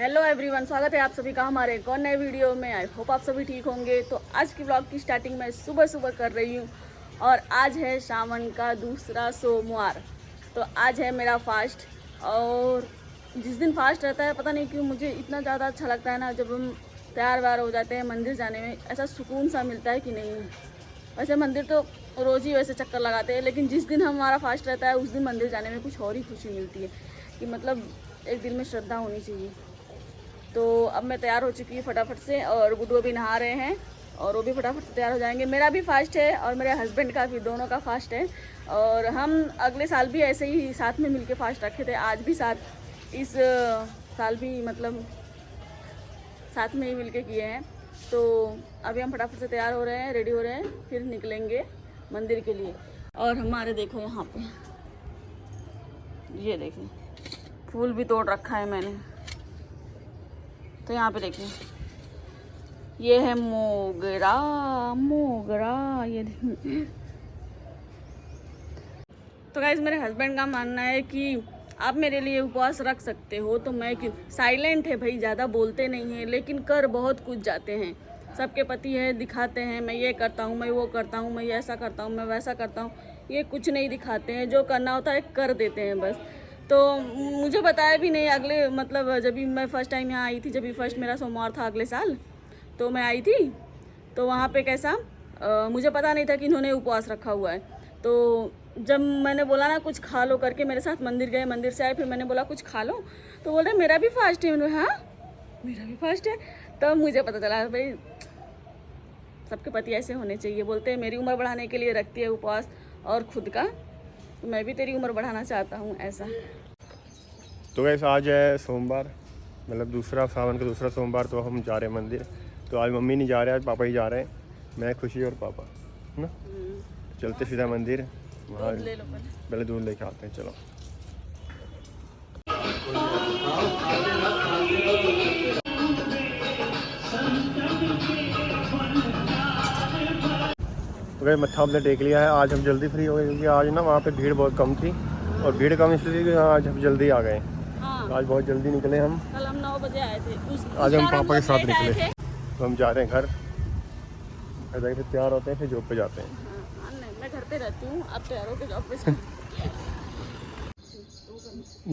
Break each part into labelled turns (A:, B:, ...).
A: Hello everyone, स्वागत है आप सभी का हमारे एक और नए वीडियो में। आई होप आप सभी ठीक होंगे। तो आज की व्लॉग की स्टार्टिंग मैं सुबह सुबह कर रही हूँ और आज है सावन का दूसरा सोमवार। तो आज है मेरा फास्ट। और जिस दिन फास्ट रहता है पता नहीं क्यों मुझे इतना ज़्यादा अच्छा लगता है ना, जब हम तैयार व्यार हो जाते हैं मंदिर जाने में, ऐसा सुकून सा मिलता है कि नहीं। वैसे मंदिर तो रोज़ ही वैसे चक्कर लगाते हैं, लेकिन जिस दिन हमारा फास्ट रहता है उस दिन मंदिर जाने में कुछ और ही खुशी मिलती है कि मतलब एक दिल में श्रद्धा होनी चाहिए। तो अब मैं तैयार हो चुकी हूँ फटाफट से, और गुड्डू भी नहा रहे हैं और वो भी फटाफट से तैयार हो जाएंगे। मेरा भी फास्ट है और मेरे हस्बैंड का भी, दोनों का फास्ट है। और हम अगले साल भी ऐसे ही साथ में मिलके फास्ट रखे थे, आज भी साथ, इस साल भी मतलब साथ में ही मिलके किए हैं। तो अभी हम फटाफट से तैयार हो रहे हैं, रेडी हो रहे हैं, फिर निकलेंगे मंदिर के लिए। और हमारे देखो यहाँ पे ये देखिए फूल भी तोड़ रखा है मैंने। तो यहाँ पे देखिए ये है मोगरा, मोगरा ये देखिए। तो गाइस मेरे हस्बैंड का मानना है कि आप मेरे लिए उपवास रख सकते हो, तो मैं क्यों। साइलेंट है भाई, ज़्यादा बोलते नहीं हैं, लेकिन कर बहुत कुछ जाते हैं। सबके पति है, दिखाते हैं मैं ये करता हूँ, मैं वो करता हूँ, मैं ऐसा करता हूँ, मैं वैसा करता हूँ। ये कुछ नहीं दिखाते हैं, जो करना होता है कर देते हैं बस। तो मुझे बताया भी नहीं। अगले मतलब जब भी मैं फ़र्स्ट टाइम यहाँ आई थी, जब भी फर्स्ट मेरा सोमवार था अगले साल, तो मैं आई थी। तो वहाँ पे कैसा मुझे पता नहीं था कि इन्होंने उपवास रखा हुआ है। तो जब मैंने बोला ना कुछ खा लो करके, मेरे साथ मंदिर गए, मंदिर से आए, फिर मैंने बोला कुछ खा लो, तो बोल रहे मेरा भी फास्ट है। मैंने हाँ मेरा भी फास्ट है। तब मुझे पता चला भाई सबके पति ऐसे होने चाहिए। बोलते हैं मेरी उम्र बढ़ाने के लिए रखती है उपवास और खुद का, तो मैं भी तेरी उम्र बढ़ाना चाहता हूँ ऐसा।
B: तो वैसे आज है सोमवार, मतलब दूसरा सावन का दूसरा सोमवार। तो हम जा रहे हैं मंदिर। तो आज मम्मी नहीं जा रहे, आज पापा ही जा रहे हैं, मैं, खुशी और पापा, है ना। चलते सीधा मंदिर, वहाँ पहले दूध लेके आते हैं। चलो तो वैसे मत्था अपने टेक लिया है। आज हम जल्दी फ्री हो गए क्योंकि आज ना वहाँ पे भीड़ बहुत कम थी, और भीड़ कम इसलिए कि आज हम जल्दी आ गए।
A: हाँ।
B: आज बहुत जल्दी निकले हम।
A: कल हम 9 बजे आए थे।
B: आज हम पापा के साथ निकले। तो हम जा रहे हैं घर, फिर तैयार होते हैं, फिर जॉब पे जाते हैं।
A: हाँ, नहीं मैं घर पे रहती हूँ, अब तैयार होकर जॉब पे।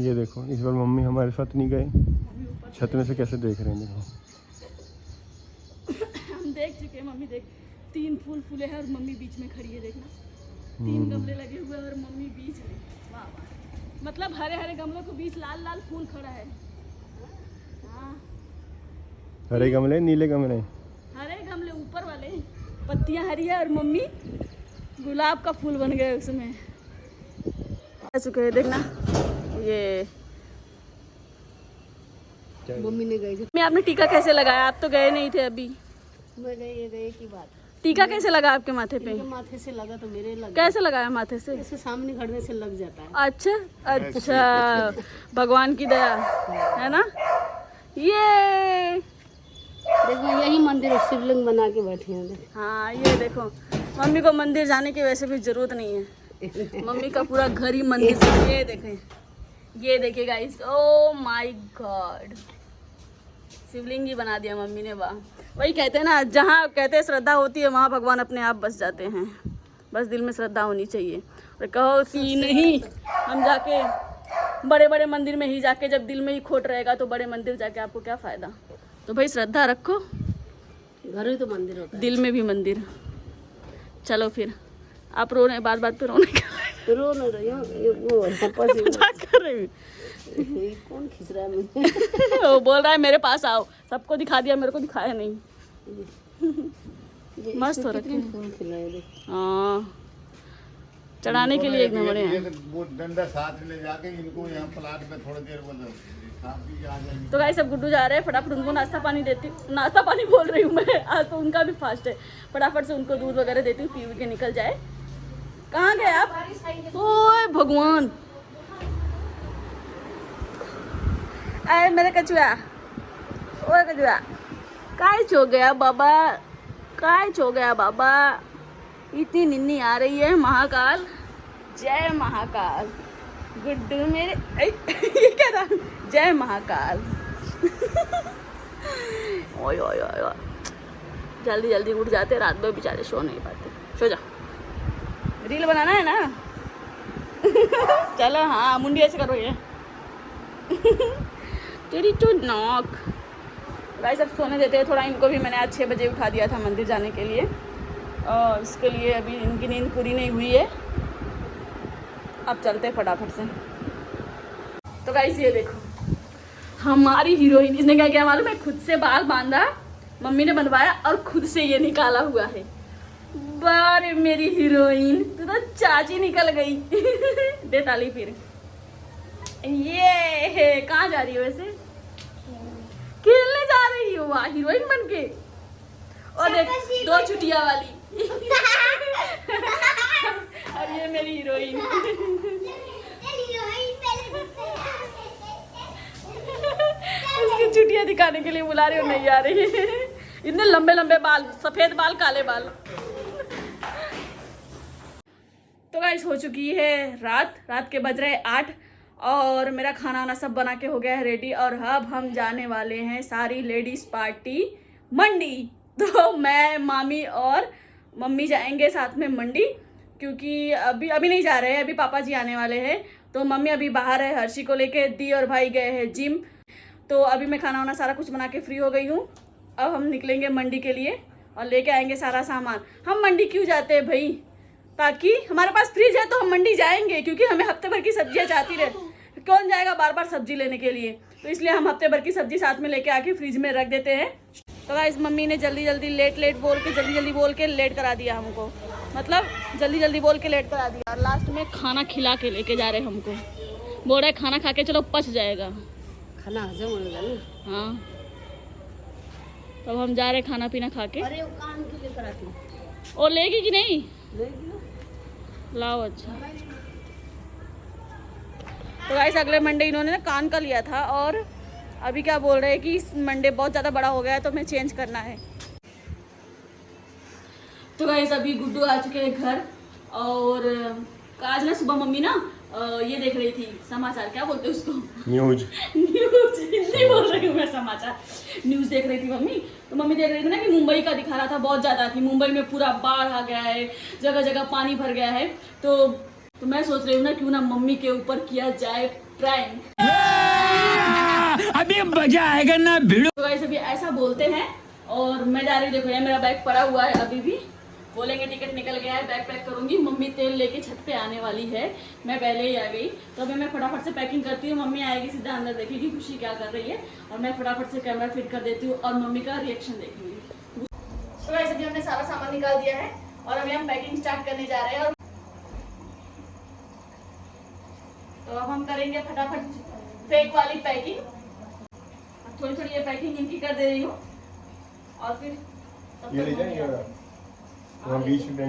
B: ये देखो इस बार मम्मी हमारे साथ नहीं गए, छत में से कैसे देख रहे हैं देखो।
A: हम देख चुके हैं, मम्मी देख, 3 फूल फूले हैं और मम्मी बीच में खड़ी है, देखना 3 गमले लगे हुए हैं और मम्मी बीच में। वाह वाह, मतलब हरे हरे गमलों के बीच लाल लाल फूल खड़ा है। हाँ
B: हरे गमले, नीले गमले,
A: हरे गमले ऊपर वाले, पत्तियां हरी है और मम्मी गुलाब का फूल बन गए उसमें। आ चुके हैं देखना। ये
C: मम्मी ने गई
A: मैं आपने टीका कैसे लगाया? आप तो गए नहीं थे अभी।
C: मैं गई की बात।
A: टीका कैसे लगा आपके माथे पे?
C: इनके माथे से लगा तो मेरे लगा।
A: कैसे लगाया माथे से?
C: ऐसे सामने खड़ने से लग जाता है।
A: अच्छा अच्छा, भगवान की दया है ना। ये
C: देखो यही मंदिर शिवलिंग बना के बैठे हैं।
A: हाँ ये देखो, मम्मी को मंदिर जाने की वैसे भी जरूरत नहीं है, मम्मी का पूरा घर ही मंदिर से। ये देखें, ये देखिए गाइस, ओ माय गॉड, शिवलिंग ही बना दिया मम्मी ने। वाह, वही कहते हैं ना, जहाँ कहते हैं श्रद्धा होती है वहाँ भगवान अपने आप बस जाते हैं। बस दिल में श्रद्धा होनी चाहिए। और कहो कि नहीं हम जाके बड़े बड़े मंदिर में ही जाके, जब दिल में ही खोट रहेगा तो बड़े मंदिर जाके आपको क्या फ़ायदा। तो भाई श्रद्धा रखो,
C: घर ही तो मंदिर होता है,
A: दिल में भी मंदिर। चलो फिर, आप रो रहे हैं, बात पे रोने का।
C: रो न रही हूँ, वो पापा से
A: मजाक कर रही हूँ।
C: कौन खींच रहा है मुझे?
A: वो बोल रहा है मेरे पास आओ, सबको दिखा दिया, मेरे को दिखाया नहीं। मस्त हो रखे हैं। हाँ, चढ़ाने के लिए एक नंबर है।
D: वो डंडा साथ ले जाके इनको यहाँ प्लाट में थोड़ी देर
A: तो गाइस सब गुड्डू जा रहे हैं, फटाफट उनको नाश्ता पानी देती हूँ। नाश्ता पानी बोल रही हूँ मैं, आज तो उनका भी फास्ट है। फटाफट से उनको दूध वगैरह देती हूँ, पी के निकल जाए। कहाँ गए आप? ओए भगवान, आए मेरे कछुआ, ओए कछुआ, काय छो गया बाबा, काय छो गया बाबा। इतनी निन्नी आ रही है। महाकाल, जय महाकाल। गुड्डू मेरे ये क्या था? जय महाकाल। ओए ओए ओए ओए। जल्दी जल्दी उठ जाते, रात में बेचारे सो नहीं पाते। सो जा, रील बनाना है ना। चलो हाँ, मुंडी ऐसे करो ये। तेरी तो नॉक। भाई सब सोने देते हैं थोड़ा इनको भी। मैंने आज 6 बजे उठा दिया था मंदिर जाने के लिए, और इसके लिए अभी इनकी नींद पूरी नहीं हुई है। अब चलते हैं फटाफट से। तो गाइस ये देखो हमारी हीरोइन, इसने क्या किया मालूम है? खुद से बाल बांधा, मम्मी ने बनवाया और खुद से ये निकाला हुआ है। बारे मेरी हीरोइन, तू तो चाची निकल गई। दे ताली फिर। ये कहाँ जा रही हो वैसे? खेलने जा रही हो वाह, हीरोइन बन के। और देख 2 छुट्टियां वाली। और ये मेरी हीरोइन। उसकी छुट्टियां दिखाने के लिए बुला रही हो, नहीं आ रही है। इतने लंबे लंबे बाल, सफेद बाल काले बाल। तो गाइस हो चुकी है रात के बज रहे 8 और मेरा खाना वाना सब बना के हो गया है रेडी। और अब हम जाने वाले हैं सारी लेडीज पार्टी मंडी। तो मैं, मामी और मम्मी जाएंगे साथ में मंडी, क्योंकि अभी नहीं जा रहे हैं, अभी पापा जी आने वाले हैं। तो मम्मी अभी बाहर है हर्षी को लेके, दी और भाई गए हैं जिम। तो अभी मैं खाना वाना सारा कुछ बना के फ्री हो गई हूँ। अब हम निकलेंगे मंडी के लिए और लेके आएंगे सारा सामान। हम मंडी क्यों जाते हैं भाई? ताकि हमारे पास फ्रिज है तो हम मंडी जाएंगे, क्योंकि हमें हफ्ते भर की सब्जियां चाहती रहे। कौन जाएगा बार बार सब्जी लेने के लिए? तो इसलिए हम हफ्ते भर की सब्जी साथ में लेके आके फ्रिज में रख देते हैं। तो गाइस मम्मी ने जल्दी लेट बोल के लेट करा दिया हमको, मतलब जल्दी बोल के लेट करा दिया। और लास्ट में खाना खिला के लेके जा रहे हमको। बोल रहे खाना खा के चलो, पच जाएगा
C: खाना हजम होगा ना।
A: हाँ, तब हम जा रहे खाना पीना खा के।
C: अरे वो काम के लिए कराती हूँ।
A: और लेगी कि नहीं?
C: लेगी ना।
A: लाओ। अच्छा तो गाइस अगले मंडे इन्होंने ना कान का लिया था, और अभी क्या बोल रहे हैं कि इस मंडे बहुत ज़्यादा बड़ा हो गया है तो हमें चेंज करना है। तो गाइस अभी गुड्डू आ चुके हैं घर। और आज ना सुबह मम्मी ना ये देख रही थी समाचार, क्या बोलते हैं उसको? न्यूज। हिंदी बोल रही हूँ मैं, समाचार न्यूज देख रही थी मम्मी। तो मम्मी देख रही थी ना कि मुंबई का दिखा रहा था बहुत ज़्यादा, कि मुंबई में पूरा बाढ़ आ गया है, जगह जगह पानी भर गया है। तो मैं सोच रही हूँ ना क्यों ना मम्मी के ऊपर किया जाए प्रैंक। अभी मजा आएगा ना भिड़ो। तो गाइस अभी ऐसा बोलते हैं और मैं जा रही हूँ। देखो ये मेरा बैग पड़ा हुआ है, अभी भी बोलेंगे टिकट निकल गया है, बैग पैक करूंगी। मम्मी तेल लेके छत पे आने वाली है, मैं पहले ही आ गई। तो अभी मैं फटाफट से पैकिंग करती हूँ। मम्मी आएगी सीधा अंदर, देखेगी खुशी क्या कर रही है, और मैं फटाफट से कैमरा फिट कर देती हूँ और मम्मी का रिएक्शन देखेंगी। तो गाइस अभी हमने सारा सामान निकाल दिया है और अभी हम पैकिंग स्टार्ट करने जा रहे हैं। और तो अब हम करेंगे फटाफट फेक वाली पैकिंग। थोड़ी थोड़ी ये पैकिंग इनकी कर दे रही हूँ, और फिर
B: ये ले जाएंगे वहाँ बीच में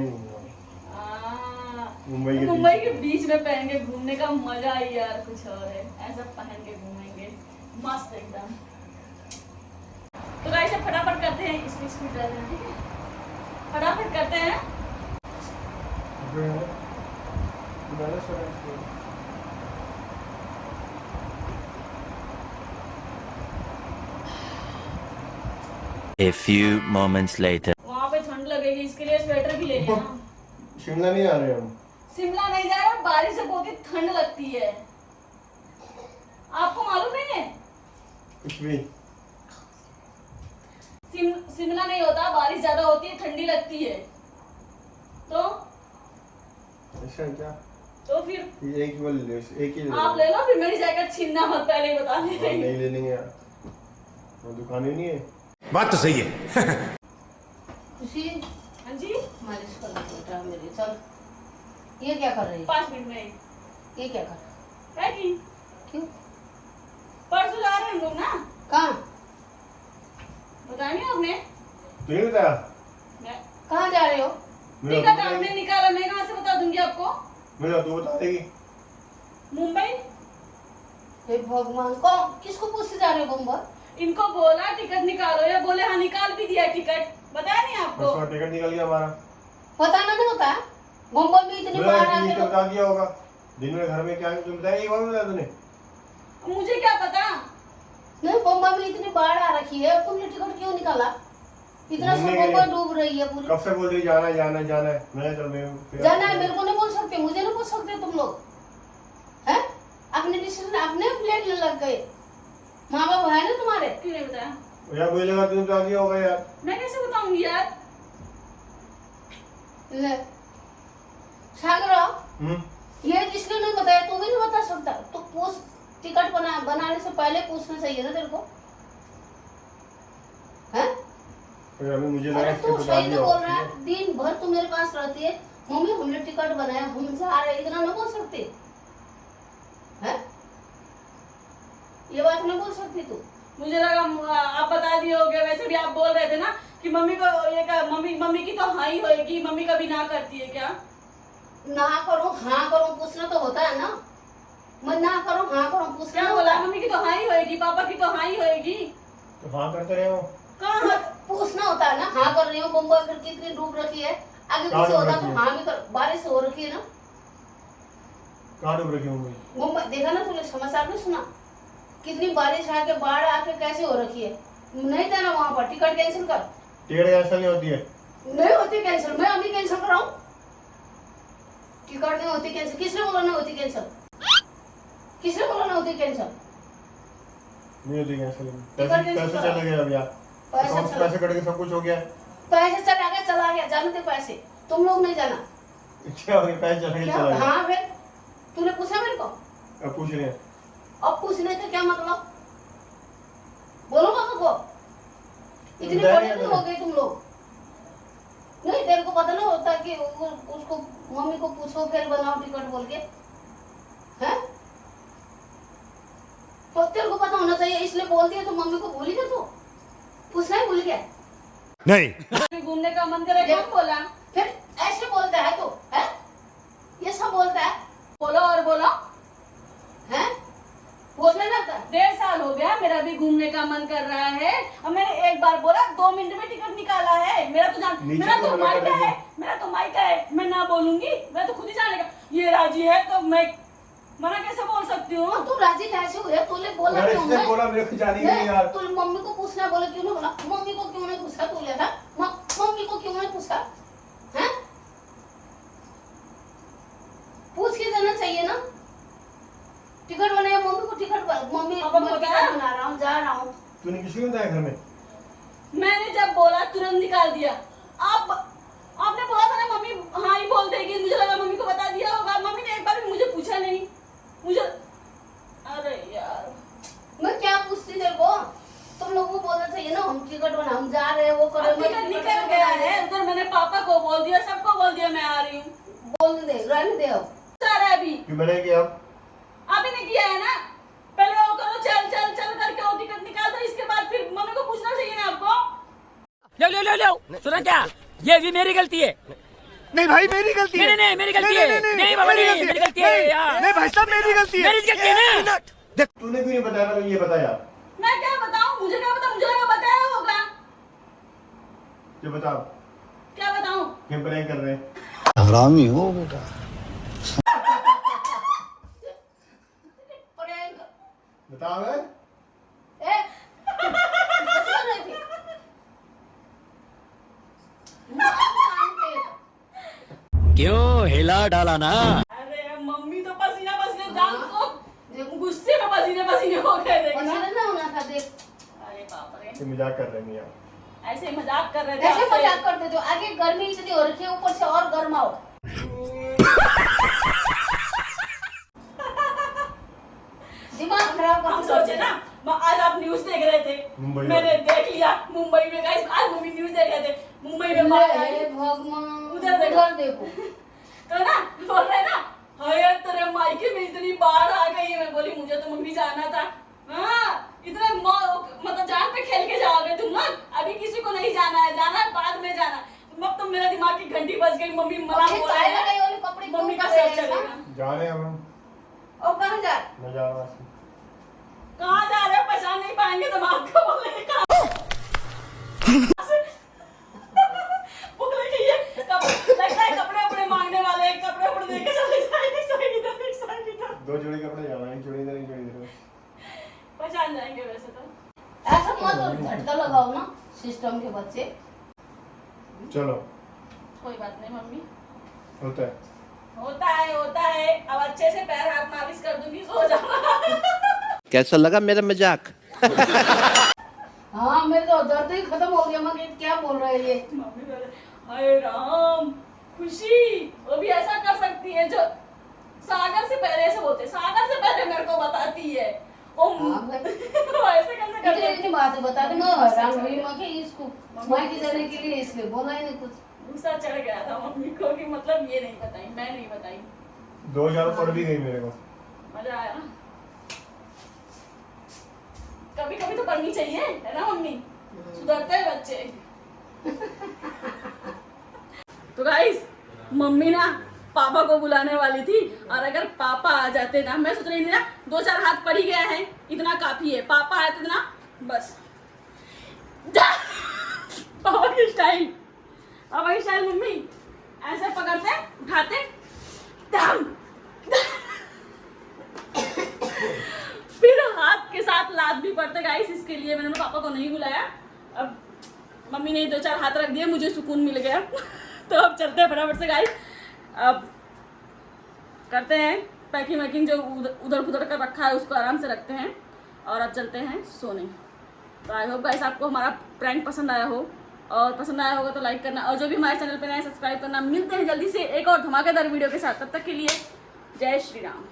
A: मुंबई के बीच में पहन के घूमने का मजा ही यार कुछ और है। ऐसा पहन के घूमेंगे मस्त एकदम। तो गाइस अब फटाफट करते हैं, इसमें स्पीड रहते हैं, ठीक है? फटाफट करते हैं।
E: A few moments later.
A: वहाँ पे ठंड लगेगी, इसके लिए स्वेटर भी ले लिया ना।
B: शिमला नहीं आ रहे हम।
A: शिमला नहीं जा रहा, बारिश से बहुत ही ठंड लगती है, आपको मालूम नहीं है?
B: कुछ भी
A: शिमला नहीं होता, बारिश ज्यादा होती है, ठंडी लगती है। तो
B: ऐसा क्या?
A: तो फिर
B: एक ही ले, एक ही ले
A: आप ले लो, फिर मेरी जैकेट छीनना मत, पहले ही बता दे रही।
B: नहीं ले लेंगे यार, वो दुकान ही नहीं है।
E: बात तो सही है।
C: खुशी
A: हाँ जी,
C: मालिश कर बेटा मेरी। चल ये क्या कर रही है?
A: 5 मिनट में।
C: ये क्या कर?
A: क्या की?
C: क्यों?
A: परसों जा रहे हैं हम लोग ना।
C: कहाँ?
A: बताया नहीं आपने?
B: तो नहीं बताया?
C: कहाँ जा रहे हो?
A: टिकट हमने निकाला, मैं कहाँ से बता दूंगी आपको?
B: मेरा तो बता देगी।
A: मुंबई।
C: हे भगवान, को किसको पूछते जा रहे हो मुंबई?
A: इनको बोला टिकट निकालो, या बोले हाँ निकाल भी दिया टिकट, बताया नहीं आपको?
B: परसों टिकट निकल गया हमारा।
C: पता नहीं होता मुंबई में इतनी बाढ़ आ
B: तो बता दिया होगा दिन में घर में क्या तुम बताया, एक बार बताया तूने?
A: मुझे क्या पता,
C: नहीं, बम्बई में इतनी बाढ़ आ रखी है, तुमने टिकट क्यों निकाला? इतना सब
B: घूमने के लिए।
C: बम्बई डूब रही है पूरी।
B: कब से बोल रही जाना है जाना है जाना है, मैं चल मैं
C: जाना है, मेरे को नहीं बोल सकते, मुझे नहीं बोल सकते तुम लोग, हैं? अपने डिसीजन अपने प्लेट में लग गए। माँ बाप है ना तुम्हारे?
A: क्यों नहीं बताया?
B: यार मुझे लगा तुम तो आगे होगा यार।
A: मैं कैसे बताऊंगी यार?
C: ले सागर,
B: हम्म
C: ये इसलिए नहीं बताया, तू भी नहीं बता सकता तो पूछ, टिकट बनाने से पहले पूछना चाहिए ना तेरे को, हैं?
B: यार मुझे लगा
C: अरे
B: इसके
C: तू
B: बता
C: सही
B: दिया
C: तो बोल
B: होगा,
C: रहा है, दिन भर तू मेरे पास रहती है, मम्मी हमने टिकट बनाया, हम जा रहे हैं, इतना नहीं बोल सकते, हैं? ये बात नहीं बोल सकती तू।
A: मुझे लगा आप बता दिए होगे, वैसे भी आप बोल रहे थे ना कि मम्मी को ये मम्मी की तो हाँ ही होएगी, मम्मी कभी ना करती है क्या?
C: ना करो हाँ करो पूछना तो होता है ना, मैं ना करो हाँ करो पूछना
A: क्या बोला? मम्मी की तो हाँ ही होएगी, पापा की तो हाँ ही होएगी।
B: तो हाँ करते रहे हो।
A: कहाँ?
C: पूछना होता है ना, हाँ कर रही हूँ, बम्बई फिर कितनी डूब रखी है, आगे
B: कहाँ
C: पीछे
B: डूब
C: होता
B: रखी
C: तो
B: है?
C: हाँ भी कर, बारिश हो रखी है ना
B: कहाँ डूब रखी हूँ मैं?
C: मुंबई, देखा ना तूने समाचार में सुना कितनी बारिश आके बाढ़ आके कैसे हो रखी है। नहीं जाना वहां पर, टिकट कैंसिल कर।
B: टिकट कैंसिल नहीं होती है।
C: नहीं होती कैंसिल, मैं अभी कैंसिल कराऊं? टिकट नहीं होती कैंसिल, किसने बोला नहीं होती कैंसिल? किसने बोला नहीं होती कैंसिल?
B: नहीं होती कैंसिल।
C: टिकट
B: पैसे
C: कैंसिल
B: पैसे चले गए अब यार।
C: पैसे
B: पैसे कट के सब कुछ हो गया।
C: पैसे चला गया, जाने दे पैसे, तुम लोग नहीं जाना।
B: क्या हो गया? पैसे चले गए
C: क्या?
B: चला गया।
C: हाँ फिर तूने पूछा मेरे को,
B: अब पूछ रहे हैं।
C: अब पूछने का क्या मतलब? बोलो पापा को, इतने
B: बताया
C: बड़े
B: नहीं
C: नहीं
B: मैंने।
C: हो गए तुम लोग। नहीं तेरे को पता नहीं होता कि उसको मम्मी को पूछो फिर बनाओ टिकट बोल के, हैं? तो तेरे को पता होना चाहिए, इसलिए बोल दिया तो मम्मी को भूल ही गया तू, पूछना ही भूल गया।
E: नहीं
A: घूमने का मन करे, कौन बोला?
C: फिर ऐसे बोलता है तो, है? ये सब बोलता है,
A: बोलो और बोलो।
C: हैं? बोलने लगता है।
A: 1.5 साल हो गया, मेरा भी घूमने का मन कर रहा है। अब मैंने एक बार बोला, 2 मिनट में टिकट निकाला है। मेरा तो
B: नीचे
A: मेरा
B: को
A: तो
B: मना कर
A: मायका है,
B: दीजिए।
A: मेरा तो मायका है, मैं ना बोलूंगी, मैं तो खुद ही जाने का। ये राजी है तो मैं मना कैसे बोल सकती हूँ?
C: तू राजी कैसे हुए? तूने बोला
B: यार
C: क्यों
B: इसने
C: नहीं?
B: बोला मेरे को जाने के लिए यार।
C: तू मम्मी को पूछना बोले क्यों नहीं बोला? मम्मी को क्यों नहीं पूछा तूने? हाँ? मम्मी को क्यों नहीं पूछा? हैं? पूछ के जाना चाहिए ना। टिकट बनाया मम्मी को, मम्मी
A: अब हम
C: मैं
A: बताया?
C: टिकट बना रहा हूँ, जा रहा हूँ।
B: तूने किसी को बताया घर में?
A: मैंने जब बोला तुरंत निकाल दिया। आपने बोला था ना मम्मी हाँ ही बोल देगी, मुझे लगा मम्मी को बता दिया होगा। मम्मी ने एक बार भी मुझे पूछा नहीं। मुझे अरे यार,
C: मैं क्या पूछती तेरे को? तुम लोगों को बोलना चाहिए ना, हम टिकट बना, हम जा रहे हैं, वो कर रहे
A: अब टिकट निकल गया है। उधर मैंने पापा को बोल दिया, सबको बोल दिया मैं आ रही हूँ।
C: बोल दे, रहने दे अब।
A: सारा अभी
B: क्यों मैंने किया?
A: अभी ने किया है ना, पहले वो करो, चल चल चल करके वो टिकट निकाल दो, इसके बाद फिर मम्मी को पूछना चाहिए ना आपको।
F: लो सुना क्या? ये भी मेरी गलती है।
E: नहीं भाई मेरी गलती है।
F: नहीं मेरी गलती है। नहीं बाबा नहीं, मेरी गलती है यार।
E: नहीं भाई साहब मेरी गलती है।
F: मेरी गलती है ना।
B: तूने क्यों नहीं बताया? तो ये बताया।
A: मैं क्या बताऊं? मुझे क्या पता, मुझे लगा बताया होगा।
B: जो बता
A: क्या बताऊं?
B: क्यों प्रैंक कर रहे हैं?
E: हरामी हो बेटा।
C: प्रैंक।
B: बता बे।
C: ए, बता रही थी।
F: क्यों हिला डाला ना?
A: अरे मम्मी तो पसीना पसीना जान को गुस्से में पसीने हो गए। देखना
C: पसीना ना होना था, देख।
A: अरे बाप रे,
B: ये मजाक कर रहे हैं यार।
A: ऐसे ही मजाक कर रहे थे
C: ऐसे
A: आपसे।
C: मजाक करते थे, आगे गर्मी इतनी हो रखी है, ऊपर से और गर्म आओ। दिमाग खराब
A: हम
C: कर
A: सोचे ना, आज आप न्यूज देख रहे थे,
B: मुंबई
A: मैंने देख लिया मुंबई में। गाइस आज मम्मी न्यूज देख रहे थे, मुंबई में बाढ़ आई।
C: भगवान,
A: उधर देखो।
C: उधर देखो।
A: तो ना बोल रहे ना, हाय तेरे मायके में इतनी बाढ़ आ गई है। मैं बोली मुझे तो मम्मी जाना था। हाँ, इतने मतलब जान पे खेल के जाओगे तुम लोग। अभी किसी को नहीं जाना है, जाना है बाद में जाना। अब तो मेरा दिमाग की घंटी बज गई, मम्मी मना
C: अपने
A: हो
C: काय
A: रहे
C: लगाए
A: हैं,
C: वाले कपड़े क्यों
A: मम्मी का
C: कर रहे
A: सर
C: हैं
A: चलेगा।
C: ऐसा?
B: जा रहे हैं अब हम।
C: और कहाँ जा?
B: मैं जा रहा हूँ।
A: कहाँ जा रहे हो? पहचान नहीं पाएंगे तो आपको बोलेंगे कहाँ। बोलेंगे ये लगता है कपड़े उपड़े मांगने वाले हैं, कपड़े उपड़े देके चले जाएंगे। सही इधर, सही इधर।
B: 2 जोड़ी कपड़े जाना है, एक जोड़ी इधर एक जोड़ी इधर।
A: पहचान जाएंगे वैसे तो।
C: तो झटका लगाओ ना सिस्टम के बच्चे।
B: चलो
A: कोई बात नहीं मम्मी,
B: होता है।
A: होता है। अब अच्छे से पैर हाथ मालिश कर दूंगी, सो जाना।
E: कैसा लगा मेरा मजाक?
C: हाँ मेरे तो दर्द ही खत्म हो गया। मैं क्या बोल रहे हैं ये।
A: मम्मी बोले, हाय राम, खुशी वो भी ऐसा कर सकती है जो सागर से पहले से होते, सागर से पहले मेरे को बताती है।
C: हाँ भाई।
A: वो ऐसे कैसे कर
C: इतनी बातें बता दी। मैं हैरान हुई मैं कि इसको माँ की जाने के लिए इसलिए बोला ही नहीं कुछ।
A: गुस्सा चढ़ गया था मम्मी को कि मतलब ये नहीं बताई, मैं नहीं बताई।
B: 2000 पड़ भी गई मेरे को।
A: मजा आया ना। कभी कभी तो पढ़नी चाहिए, है ना मम्मी? सुधरते हैं बच्चे। तो गाइस, मम्मी ना पापा को बुलाने वाली थी, और अगर पापा आ जाते ना, मैं सोच रही थी ना 2-4 हाथ पड़ ही गया है, इतना काफी है। पापा आए थे ना, बस पापा की स्टाइल मम्मी ऐसे पकड़ते, उठाते, दम फिर हाथ के साथ लात भी पड़ते। गाइस, इसके लिए मैंने पापा को नहीं बुलाया। अब मम्मी ने 2-4 हाथ रख दिए, मुझे सुकून मिल गया। तो अब चलते हैं फटाफट से गाइस, अब करते हैं पैकिंग वैकिंग, जो उधर उधर कर रखा है उसको आराम से रखते हैं, और अब चलते हैं सोने। तो आई होप गाइस आपको हमारा प्रैंक पसंद आया हो, और पसंद आया होगा तो लाइक करना, और जो भी हमारे चैनल पर नए सब्सक्राइब करना। मिलते हैं जल्दी से एक और धमाकेदार वीडियो के साथ, तब तक के लिए जय श्री राम।